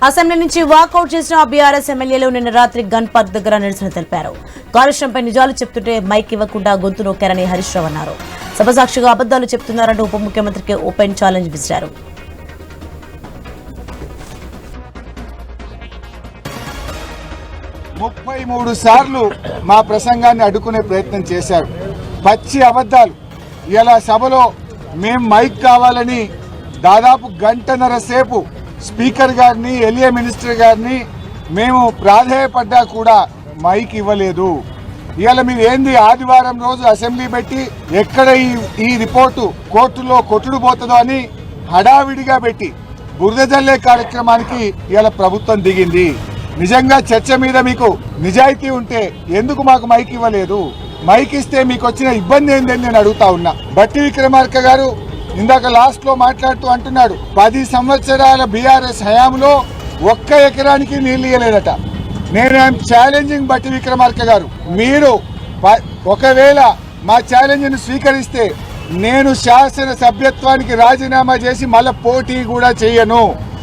Assembly నుంచి walkout చేసిన BRS ఎమ్మెల్యేలు నిన్న రాత్రి గన్ పార్క్ దగ్గర నిరసన తెలిపారు. కాలుష్యంపై నిజాలు చెప్తుంటే మైక్ ఇవ్వకుండా గొంతు నొక్కారని హరీష్ రావు అన్నారు. సభ సాక్షిగా అబద్దాలు చెప్తున్నారంటూ ఉప ముఖ్యమంత్రికి ఓపెన్ ఛాలెంజ్ విసిరారు. ముప్పై 33 సార్లు మా ప్రసంగాన్ని అడ్డుకునే ప్రయత్నం చేశారు. పచ్చి అబద్ధాలు. ఇలా సభలో మేం మైక్ కావాలని దాదాపు గంటన్నర సేపు స్పీకర్ గారిని, ఎల్ఏ మినిస్టర్ గారిని మేము ప్రాధేయపడ్డా కూడా మైక్ ఇవ్వలేదు. ఇవాళ మీరు ఏంది ఆదివారం రోజు అసెంబ్లీ పెట్టి ఎక్కడ ఈ రిపోర్టు కోర్టులో కొట్టుడు పోతుందో అని హడావిడిగా పెట్టి బురద జల్లే కార్యక్రమానికి ఇవాళ ప్రభుత్వం దిగింది. నిజంగా చర్చ మీద మీకు నిజాయితీ ఉంటే ఎందుకు మాకు మైక్ ఇవ్వలేదు? మైక్ ఇస్తే మీకు వచ్చిన ఇబ్బంది ఏందని నేను అడుగుతా ఉన్నా. బట్టి విక్రమార్క గారు ఇందాక లాస్ట్ లో మాట్లాడుతూ అంటున్నాడు 10 సంవత్సరాల బీఆర్ఎస్ హయాంలో 1 ఎకరానికి నీళ్లు ఇవ్వలేదట. నేను ఛాలెంజింగ్ బట్టి విక్రమార్క గారు, మీరు ఒకవేళ మా ఛాలెంజ్ ను స్వీకరిస్తే నేను శాసన సభ్యత్వానికి రాజీనామా చేసి మళ్ళీ పోటీ కూడా చేయను.